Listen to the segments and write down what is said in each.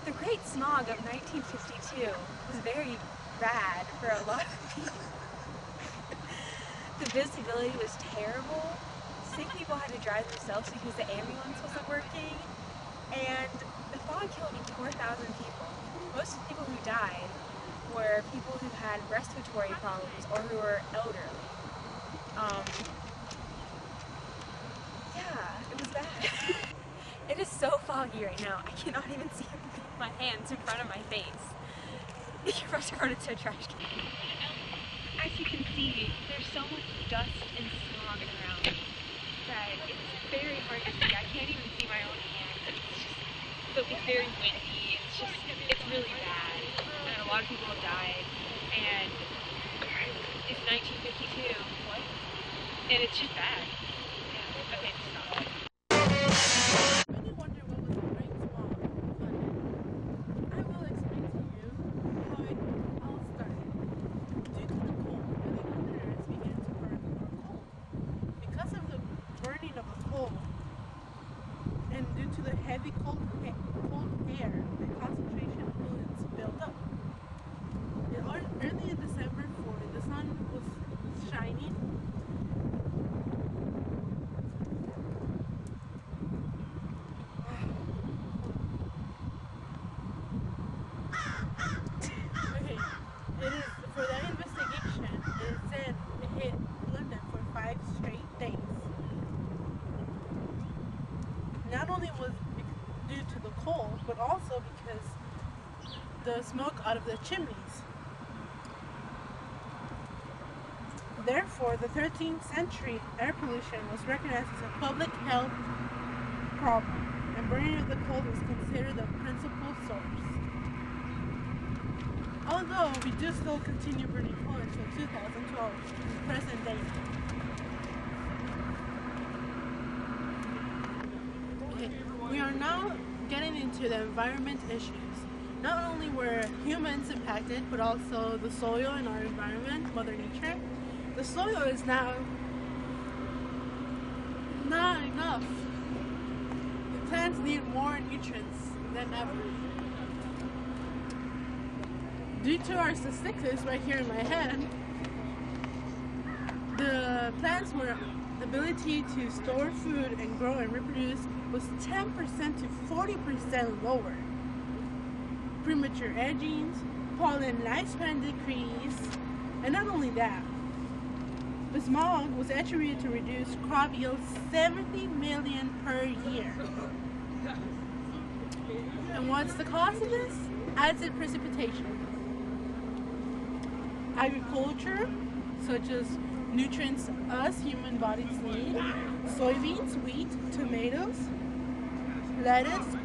The Great Smog of 1952 was very bad for a lot of people. The visibility was terrible. Sick people had to drive themselves because the ambulance wasn't working. And the fog killed 4,000 people. Most of the people who died were people who had respiratory problems or who were elderly. Yeah, it was bad. It is so foggy right now. I cannot even see my hands in front of my face. You're about to run into a trash can. As you can see, there's so much dust and smog around that it's very hard to see. I can't even see my own hands. It's very windy. It's really bad. And a lot of people have died. And it's 1952. What? And it's just bad. Yeah. Okay, stop. And due to the heavy cold air, the concentration of fluids built up. Early in December 4th, the sun was shining. Okay, it is for that investigation. It said it hit London for 5 straight days. Not only was it due to the cold, but also because the smoke out of the chimneys. Therefore, the 13th century air pollution was recognized as a public health problem, and burning of the coal was considered the principal source. Although we do still continue burning coal until 2012, present day. We are now getting into the environment issues. Not only were humans impacted, but also the soil in our environment, Mother Nature. The soil is now not enough. The plants need more nutrients than ever. Due to our statistics right here in my head, the plants were ability to store food and grow and reproduce was 10% to 40% lower. Premature aging, pollen lifespan decrease, and not only that, the smog was attributed to reduce crop yields 70 million per year. And what's the cause of this? Acid precipitation. Agriculture, such as nutrients us human bodies need, soybeans, wheat, tomatoes, lettuce,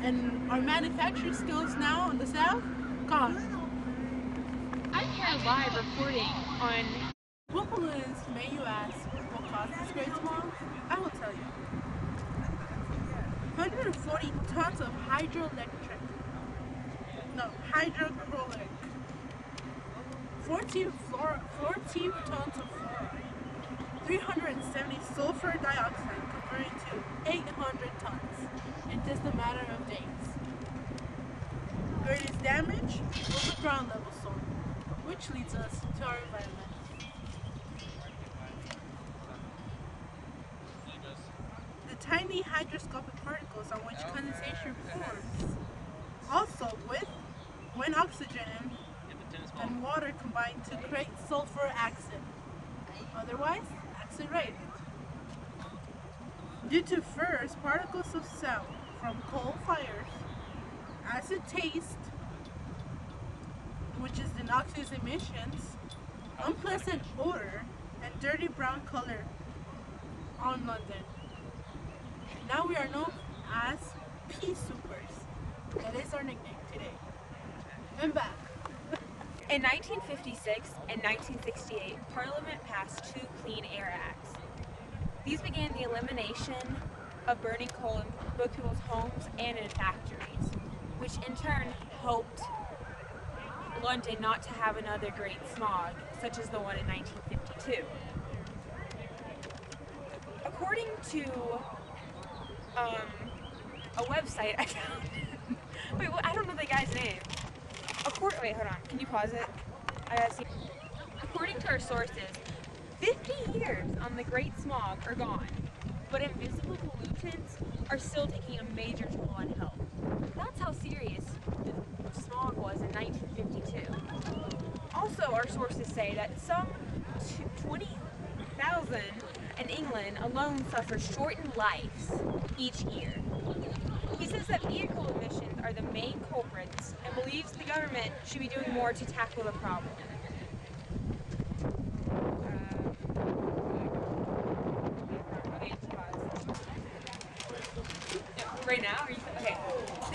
and our manufacturing skills now in the south, gone. I'm here live reporting on... What pollutants, may you ask, will cause this great smog? I will tell you. 140 tons of hydrochloric, 14 tons of fluoride, 370 sulfur dioxide converting to 800 tons in just a matter of days. Greatest damage was the ground level soil, which leads us to our environment. The tiny hygroscopic particles on which condensation forms. Also, when oxygen and water combine to create sulfur acid, otherwise acid rain. Due to first particles of sound from coal fires, acid taste, which is the noxious emissions, unpleasant odor, and dirty brown color on London. Now we are known as pea soupers. That is our nickname today. And back. In 1956 and 1968, Parliament passed 2 Clean Air Acts. These began the elimination of burning coal in both people's homes and in factories, which in turn helped London not to have another great smog, such as the one in 1952. According to a website I found, wait, I in. Wait, hold on. Can you pause it? I gotta see. According to our sources, 50 years on the Great Smog are gone, but invisible pollutants are still taking a major toll on health. That's how serious the smog was in 1952. Also, our sources say that some 20,000 in England alone suffer shortened lives each year. He says that vehicle emissions are the main culprits and believes the government should be doing more to tackle the problem. Right now? Okay.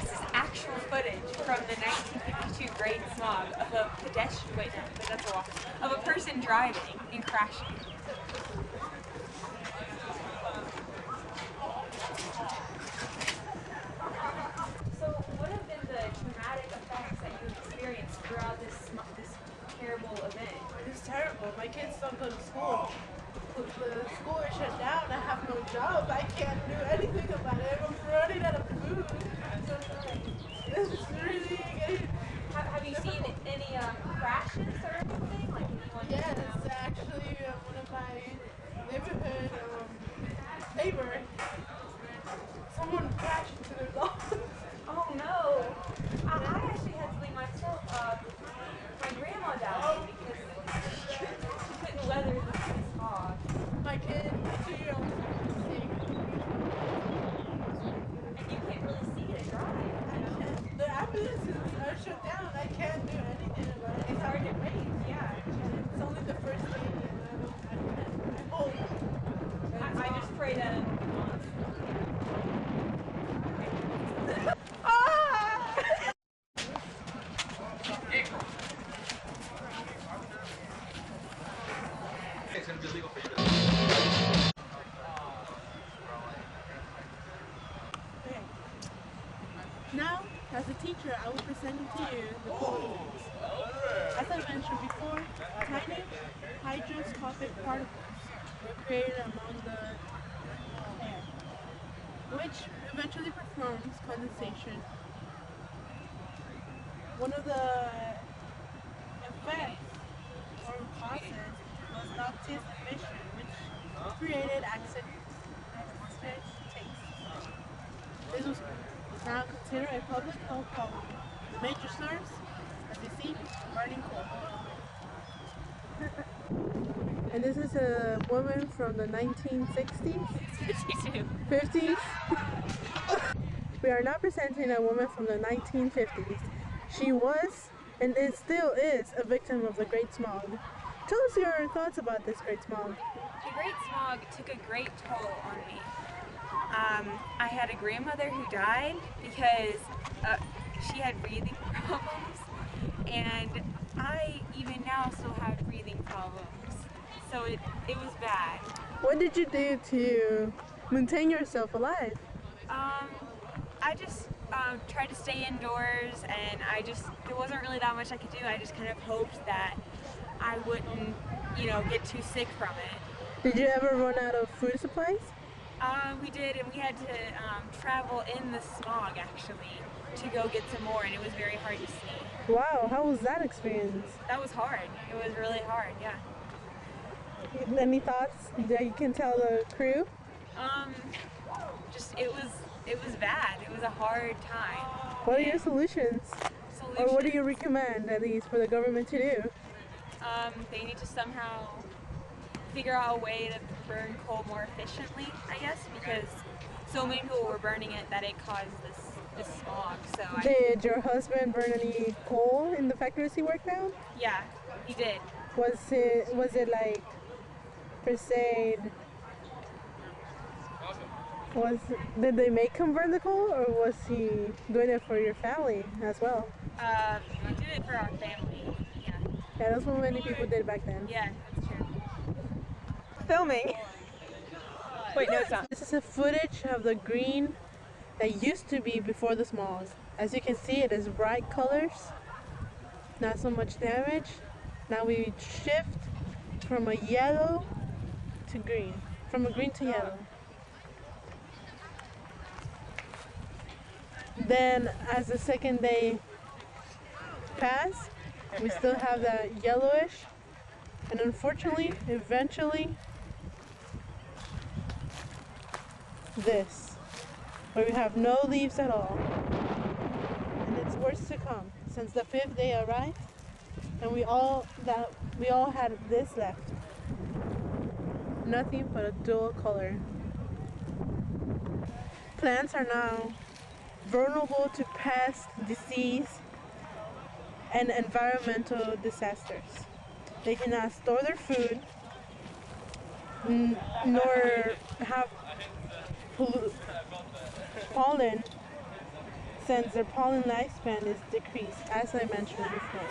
This is actual footage from the 1952 Great Smog of a pedestrian. Wait, no, that's a walk. Of a person driving and crashing. So, what have been the traumatic effects that you've experienced throughout this terrible event? It's terrible. My kids don't go to school. The school is shut down. I have no job. I can't do anything about it. I'm running out of food. It's really getting... Have you seen any crashes or anything? Like anyone? Yes, actually, one of my neighborhood neighbor, someone crashed into their lawn. Oh no! I actually had to leave myself. My grandma died because she couldn't weather the smog. My kid, 2-year-old, And you can't really see it drive. the ambulances are shut down. I can't do anything about it. It's hard to breathe, yeah. It's only the first day. I hope. I just pray that. It's going to be legal for you to... Okay. Now, as a teacher, I will present to you the pollutants. As I mentioned before, tiny hygroscopic particles were created among the air, which eventually performs condensation. One of the effects or causes was noctis emission, which created accidents and monstrous taste. This was now considered a public health problem. The major source, as you see, burning coal. And this is a woman from the 1960s? 50s? We are not presenting a woman from the 1950s. She was, and it still is, a victim of the Great Smog. Tell us your thoughts about this Great Smog. The Great Smog took a great toll on me. I had a grandmother who died because she had breathing problems, and I even now still have breathing problems. So it was bad. What did you do to maintain yourself alive? I just tried to stay indoors, and there wasn't really that much I could do. I just kind of hoped that I wouldn't, get too sick from it. Did you ever run out of food supplies? We did, and we had to travel in the smog, actually, to go get some more, and it was very hard to see. Wow, how was that experience? That was hard. It was really hard, yeah. Any thoughts that you can tell the crew? It was bad. It was a hard time. What are your solutions? Or what do you recommend, at least, for the government to do? They need to somehow figure out a way to burn coal more efficiently, I guess, because so many people were burning it that it caused this smog. Did your husband burn any coal in the factories he worked at? Yeah, he did. Was it like, per se, did they make him burn the coal, or was he doing it for your family as well? We did it for our family, yeah. Yeah, that's what many people did back then. Yeah, that's true. Filming. Wait, no, it's not. This is a footage of the green that used to be before the smog. As you can see, it is bright colors, not so much damage. Now we shift from a yellow to green, from a green to yellow. Then as the second day passed, we still have that yellowish, and unfortunately, eventually, this, where we have no leaves at all. And it's worse to come, since the 5th day arrived, and we all had this left. Nothing but a dull color. Plants are now vulnerable to pest, disease, and environmental disasters. They cannot store their food, nor have pollen, since their pollen lifespan is decreased, as I mentioned before.